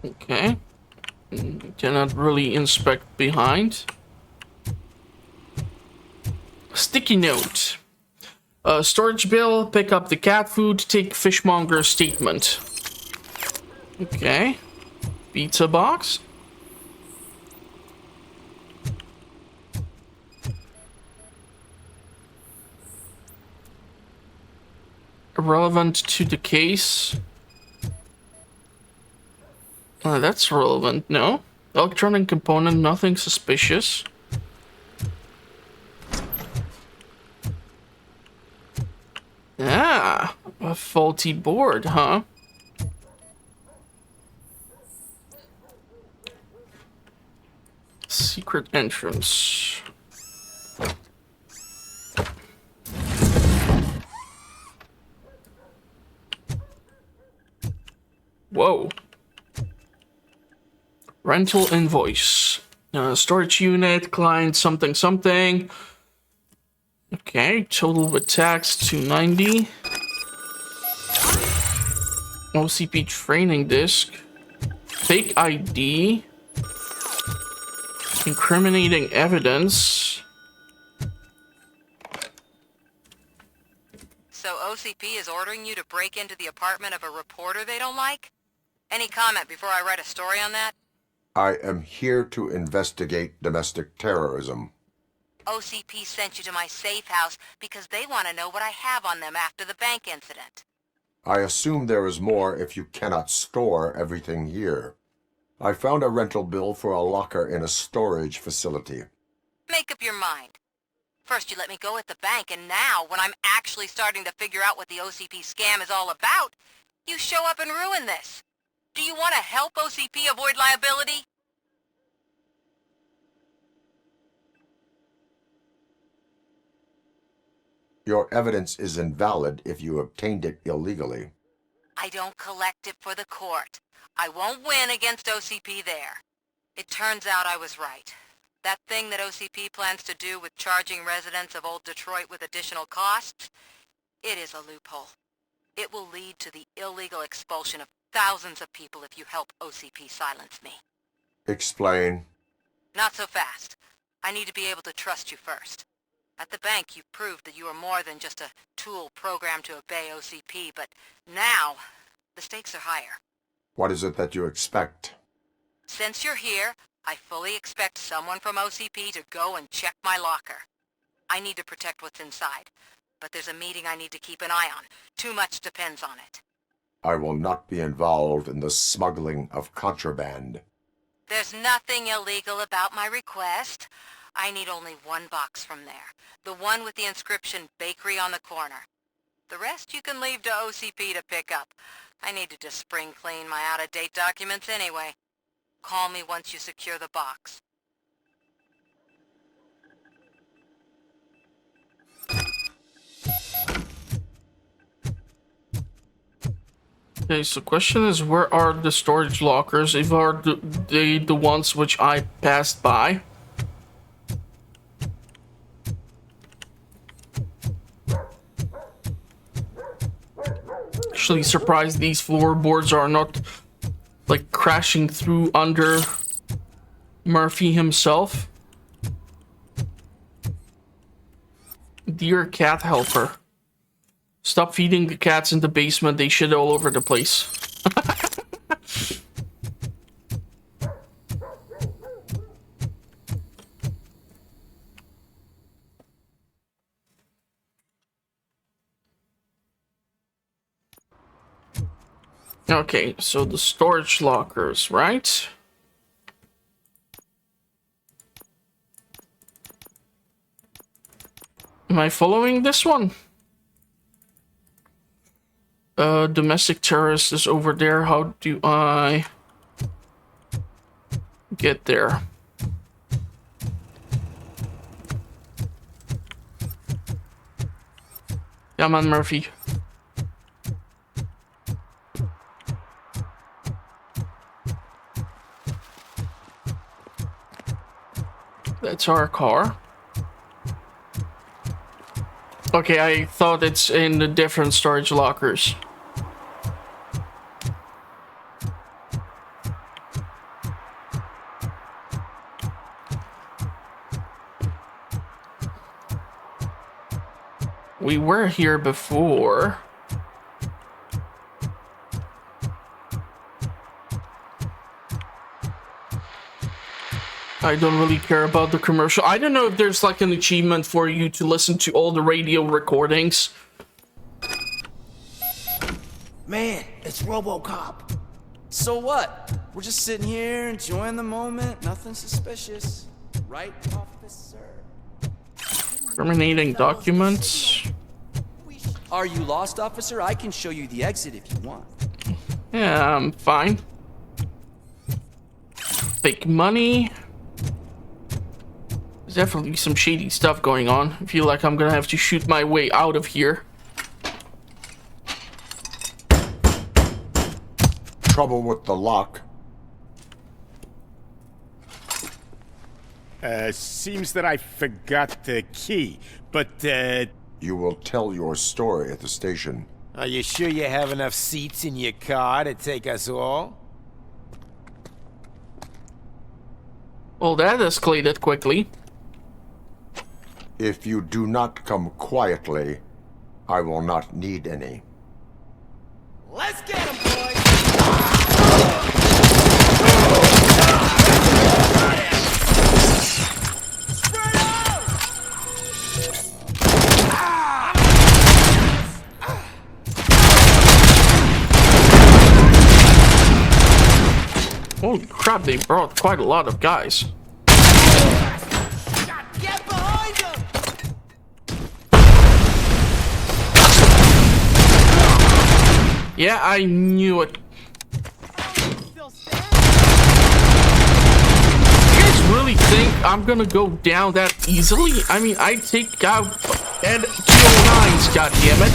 Speaker 1: Okay. Cannot really inspect behind. Sticky note. Storage bill, pick up the cat food, take fishmonger statement. Okay. Pizza box. Relevant to the case. That's relevant, no? Electronic component, nothing suspicious. Ah, a faulty board, huh? Secret entrance. Whoa. Rental invoice. Storage unit, client, something, something. Okay, total with tax 290. OCP training disc. Fake ID. Incriminating evidence.
Speaker 24: So OCP is ordering you to break into the apartment of a reporter they don't like? Any comment before I write a story on that?
Speaker 6: I am here to investigate domestic terrorism.
Speaker 24: OCP sent you to my safe house because they want to know what I have on them after the bank incident.
Speaker 6: I assume there is more if you cannot store everything here. I found a rental bill for a locker in a storage facility.
Speaker 24: Make up your mind. First you let me go at the bank, and now, when I'm actually starting to figure out what the OCP scam is all about, you show up and ruin this. Do you want to help OCP avoid liability?
Speaker 6: Your evidence is invalid if you obtained it illegally.
Speaker 24: I don't collect it for the court. I won't win against OCP there. It turns out I was right. That thing that OCP plans to do with charging residents of Old Detroit with additional costs, it is a loophole. It will lead to the illegal expulsion of thousands of people if you help OCP silence me.
Speaker 6: Explain.
Speaker 24: Not so fast. I need to be able to trust you first. At the bank, you proved that you are more than just a tool programmed to obey OCP, but now, the stakes are higher.
Speaker 6: What is it that you expect?
Speaker 24: Since you're here, I fully expect someone from OCP to go and check my locker. I need to protect what's inside, but there's a meeting I need to keep an eye on. Too much depends on it.
Speaker 6: I will not be involved in the smuggling of contraband.
Speaker 24: There's nothing illegal about my request. I need only one box from there. The one with the inscription Bakery on the corner. The rest you can leave to OCP to pick up. I needed to spring clean my out-of-date documents anyway. Call me once you secure the box.
Speaker 1: Okay, so question is, where are the storage lockers? If are they the ones which I passed by? Actually surprised these floorboards are not like crashing through under Murphy himself. Dear cat helper, stop feeding the cats in the basement. They shit all over the place. Okay, so the storage lockers, right? Am I following this one? Domestic terrorist is over there. How do I get there? Come on, Murphy. That's our car. Okay, I thought it's in the different storage lockers. We were here before. I don't really care about the commercial. I don't know if there's like an achievement for you to listen to all the radio recordings.
Speaker 11: Man, it's Robocop.
Speaker 15: So what? We're just sitting here enjoying the moment. Nothing suspicious. Right, officer?
Speaker 1: Terminating documents.
Speaker 7: Are you lost, officer? I can show you the exit if you want.
Speaker 1: Yeah, I'm fine. Fake money. There's definitely some shady stuff going on. I feel like I'm gonna have to shoot my way out of here.
Speaker 6: Trouble with the lock.
Speaker 19: Seems that I forgot the key, but,
Speaker 6: You will tell your story at the station.
Speaker 13: Are you sure you have enough seats in your car to take us all?
Speaker 1: Well, that escalated quickly.
Speaker 6: If you do not come quietly, I will not need any.
Speaker 13: Let's get him, boys!
Speaker 1: Holy crap, they brought quite a lot of guys.
Speaker 13: Get behind him!
Speaker 1: Yeah, I knew it. You guys really think I'm gonna go down that easily? I mean, I take out Ed 209s, goddammit.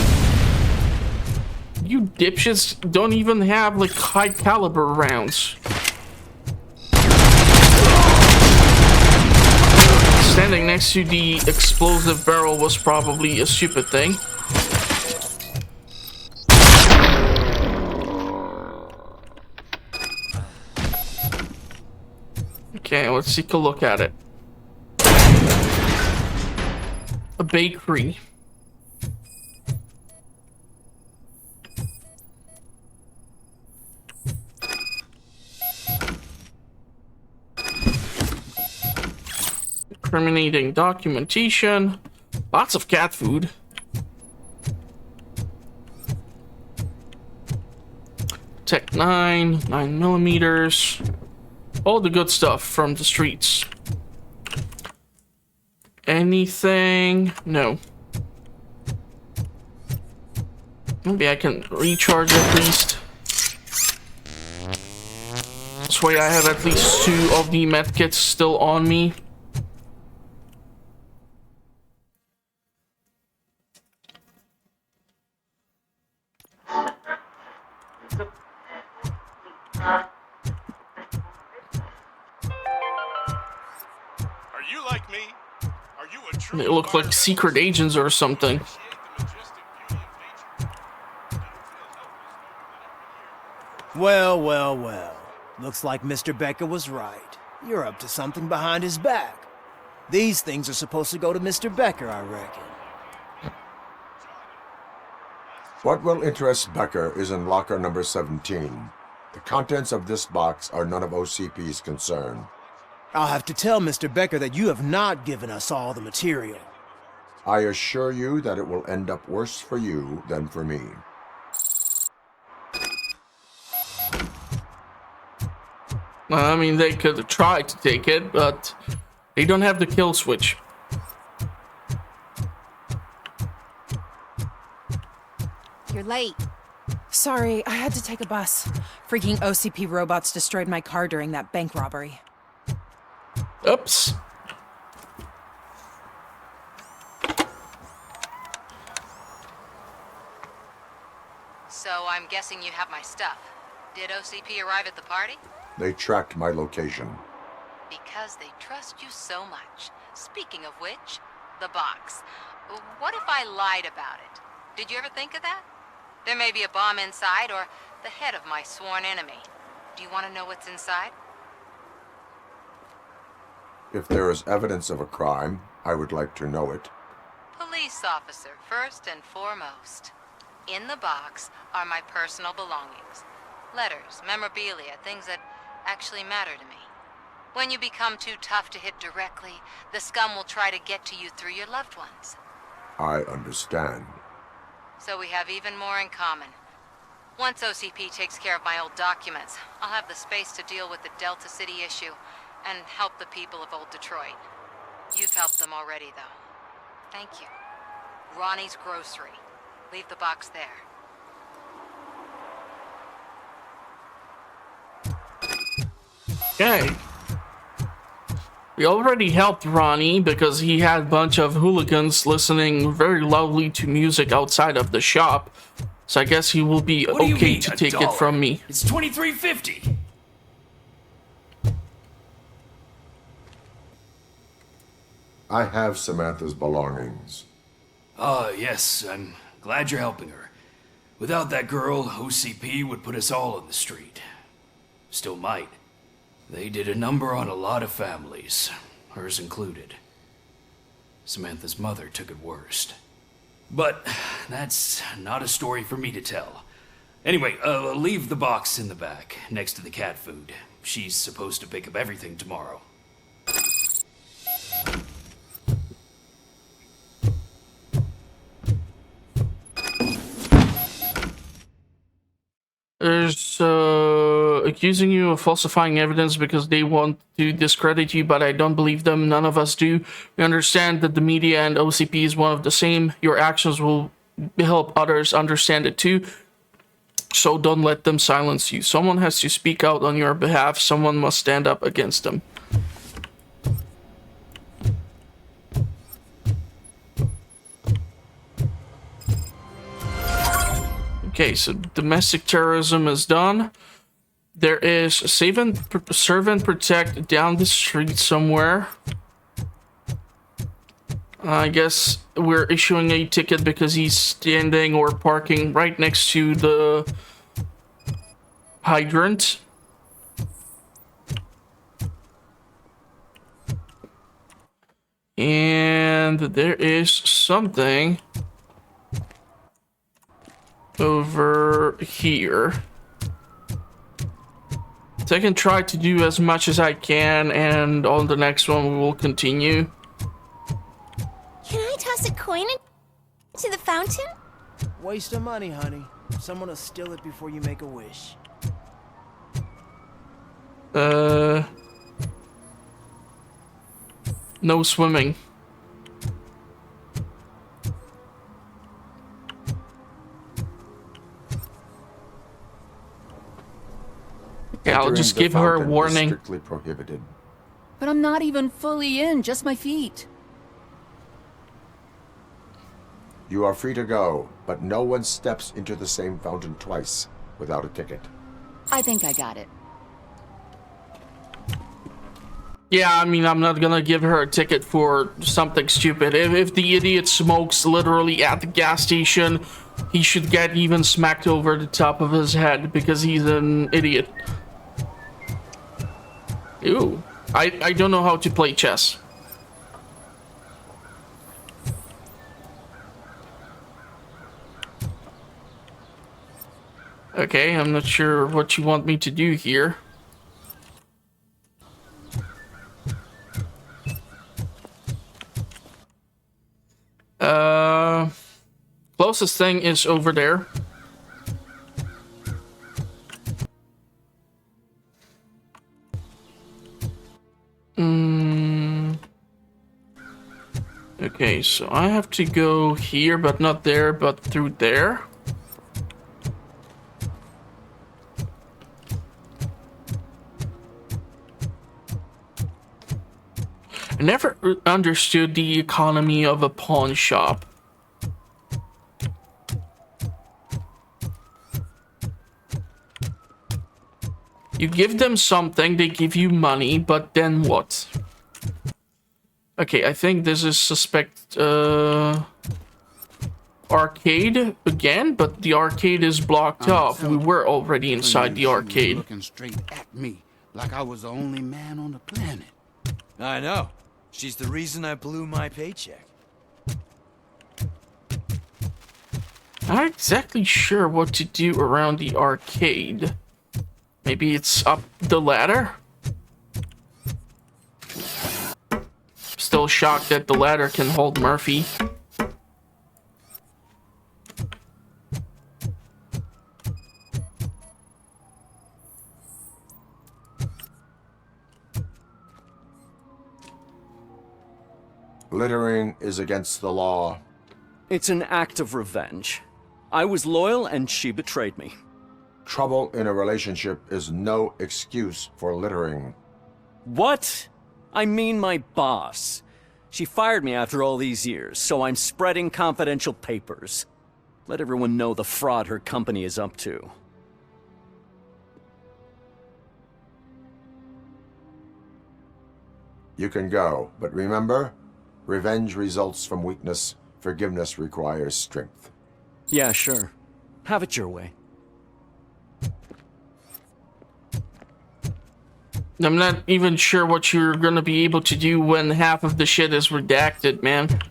Speaker 1: You dipshits don't even have, like, high caliber rounds. Standing next to the explosive barrel was probably a stupid thing. Okay, let's take a look at it. A bakery. Incriminating documentation. Lots of cat food. Tech 9, 9mm. All the good stuff from the streets. Anything? No. Maybe I can recharge at least. This way I have at least 2 of the medkits still on me. They look like secret agents or something.
Speaker 11: Well, well, well. Looks like Mr. Becker was right. You're up to something behind his back. These things are supposed to go to Mr. Becker, I reckon.
Speaker 6: What will interest Becker is in locker number 17. The contents of this box are none of OCP's concern.
Speaker 11: I'll have to tell Mr. Becker that you have not given us all the material.
Speaker 6: I assure you that it will end up worse for you than for me.
Speaker 1: I mean, they could try to take it, but they don't have the kill switch.
Speaker 8: You're late. Sorry, I had to take a bus. Freaking OCP robots destroyed my car during that bank robbery.
Speaker 1: Oops.
Speaker 24: So I'm guessing you have my stuff. Did OCP arrive at the party?
Speaker 6: They tracked my location.
Speaker 24: Because they trust you so much. Speaking of which, the box. What if I lied about it? Did you ever think of that? There may be a bomb inside or the head of my sworn enemy. Do you want to know what's inside?
Speaker 6: If there is evidence of a crime, I would like to know it.
Speaker 24: Police officer, first and foremost. In the box are my personal belongings. Letters, memorabilia, things that actually matter to me. When you become too tough to hit directly, the scum will try to get to you through your loved ones.
Speaker 6: I understand.
Speaker 24: So we have even more in common. Once OCP takes care of my old documents, I'll have the space to deal with the Delta City issue and help the people of Old Detroit. You've helped them already, though. Thank you. Ronnie's Grocery. Leave the box there.
Speaker 1: Okay. We already helped Ronnie because he had a bunch of hooligans listening very loudly to music outside of the shop. So I guess he will be okay to take it from me.
Speaker 12: It's $23.50.
Speaker 6: I have Samantha's belongings.
Speaker 12: Yes, I'm glad you're helping her. Without that girl, OCP would put us all on the street. Still might. They did a number on a lot of families, hers included. Samantha's mother took it worst. But that's not a story for me to tell. Anyway, leave the box in the back, next to the cat food. She's supposed to pick up everything tomorrow.
Speaker 1: There's accusing you of falsifying evidence because they want to discredit you, but I don't believe them. None of us do. We understand that the media and OCP is one of the same. Your actions will help others understand it too. so don't let them silence you. Someone has to speak out on your behalf. Someone must stand up against them. Okay, so domestic terrorism is done. There is serve and protect down the street somewhere. I guess we're issuing a ticket because he's standing or parking right next to the hydrant. And there is something over here. So I can try to do as much as I can, and on the next one we will continue.
Speaker 14: Can I toss a coin into the fountain?
Speaker 11: Waste of money, honey. Someone will steal it before you make a wish.
Speaker 1: No swimming. Yeah, I'll just give her a warning.
Speaker 6: Strictly prohibited.
Speaker 16: But I'm not even fully in, just my feet.
Speaker 6: You are free to go, but no one steps into the same fountain twice without a ticket.
Speaker 16: I think I got it.
Speaker 1: Yeah, I mean, I'm not gonna give her a ticket for something stupid. If the idiot smokes literally at the gas station, he should get even smacked over the top of his head because he's an idiot. Ew. I don't know how to play chess. Okay, I'm not sure what you want me to do here. Closest thing is over there. Okay, so I have to go here, but not there, but through there. I never understood the economy of a pawn shop. You give them something, they give you money, but then what? Okay, I think this is suspect arcade again, but the arcade is blocked off. We were already inside the arcade.
Speaker 17: Looking straight at me like I was the only man on the planet.
Speaker 18: I know. She's the reason I blew my paycheck.
Speaker 1: I'm not exactly sure what to do around the arcade. Maybe it's up the ladder? Still shocked that the ladder can hold Murphy.
Speaker 6: Littering is against the law.
Speaker 25: It's an act of revenge. I was loyal and she betrayed me.
Speaker 6: Trouble in a relationship is no excuse for littering.
Speaker 25: What? I mean my boss. She fired me after all these years, so I'm spreading confidential papers. Let everyone know the fraud her company is up to.
Speaker 6: You can go, but remember, revenge results from weakness. Forgiveness requires strength.
Speaker 25: Yeah, sure. Have it your way.
Speaker 1: I'm not even sure what you're gonna be able to do when half of the shit is redacted, man.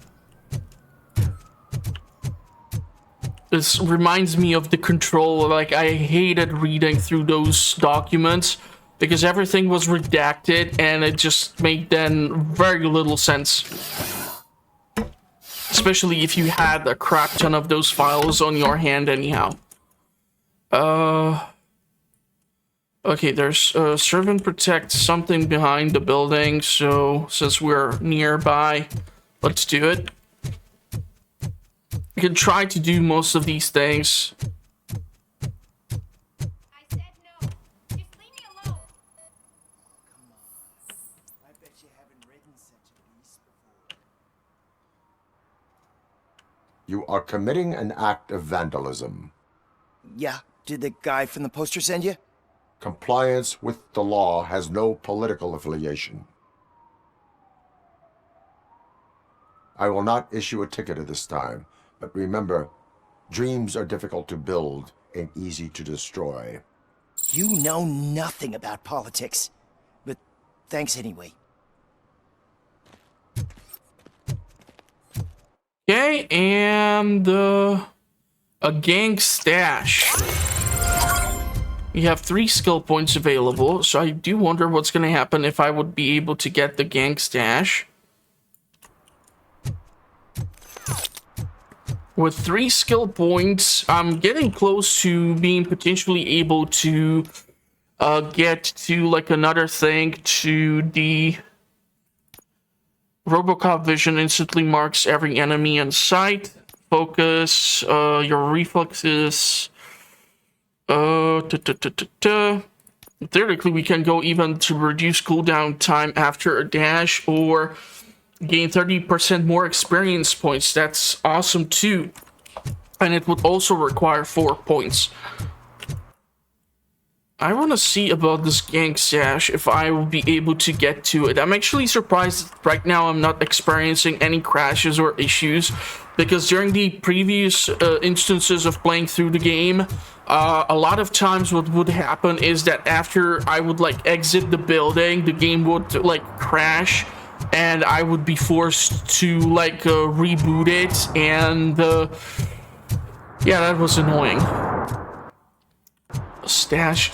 Speaker 1: This reminds me of the Control. Like, I hated reading through those documents because everything was redacted and it just made then very little sense. Especially if you had a crap ton of those files on your hand anyhow. Okay, there's serve and protect something behind the building, so since we're nearby, let's do it. You can try to do most of these things.
Speaker 6: You are committing an act of vandalism.
Speaker 2: Yeah, did the guy from the poster send you?
Speaker 6: Compliance with the law has no political affiliation. I will not issue a ticket at this time, but remember, dreams are difficult to build and easy to destroy.
Speaker 2: You know nothing about politics, but thanks anyway.
Speaker 1: Okay, and a gang stash. You have 3 skill points available, so I do wonder what's going to happen if I would be able to get the gang stash. With 3 skill points, I'm getting close to being potentially able to get to like another thing, to the Robocop vision instantly marks every enemy in sight. Focus, your reflexes. Theoretically, we can go even to reduce cooldown time after a dash, or gain 30% more experience points. That's awesome too. And it would also require 4 points. I want to see about this gang stash, if I will be able to get to it. I'm actually surprised that right now I'm not experiencing any crashes or issues, because during the previous instances of playing through the game, a lot of times what would happen is that after I would like exit the building, the game would like crash, and I would be forced to like reboot it, and yeah, that was annoying. Stash.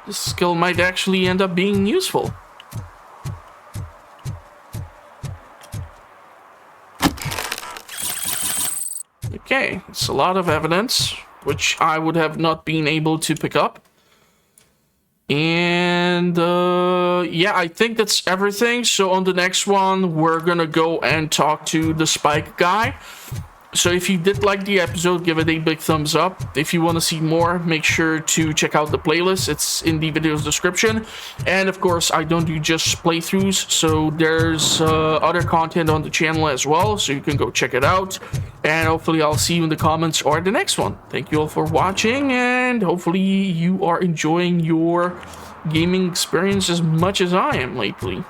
Speaker 1: This skill might actually end up being useful. Okay, it's a lot of evidence, which I would have not been able to pick up. And yeah, I think that's everything. So on the next one, we're gonna go and talk to the Spike guy. So if you did like the episode, give it a big thumbs up. If you want to see more, make sure to check out the playlist. It's in the video's description. And of course, I don't do just playthroughs, so there's other content on the channel as well, so you can go check it out. And hopefully I'll see you in the comments or the next one. Thank you all for watching, and hopefully you are enjoying your gaming experience as much as I am lately.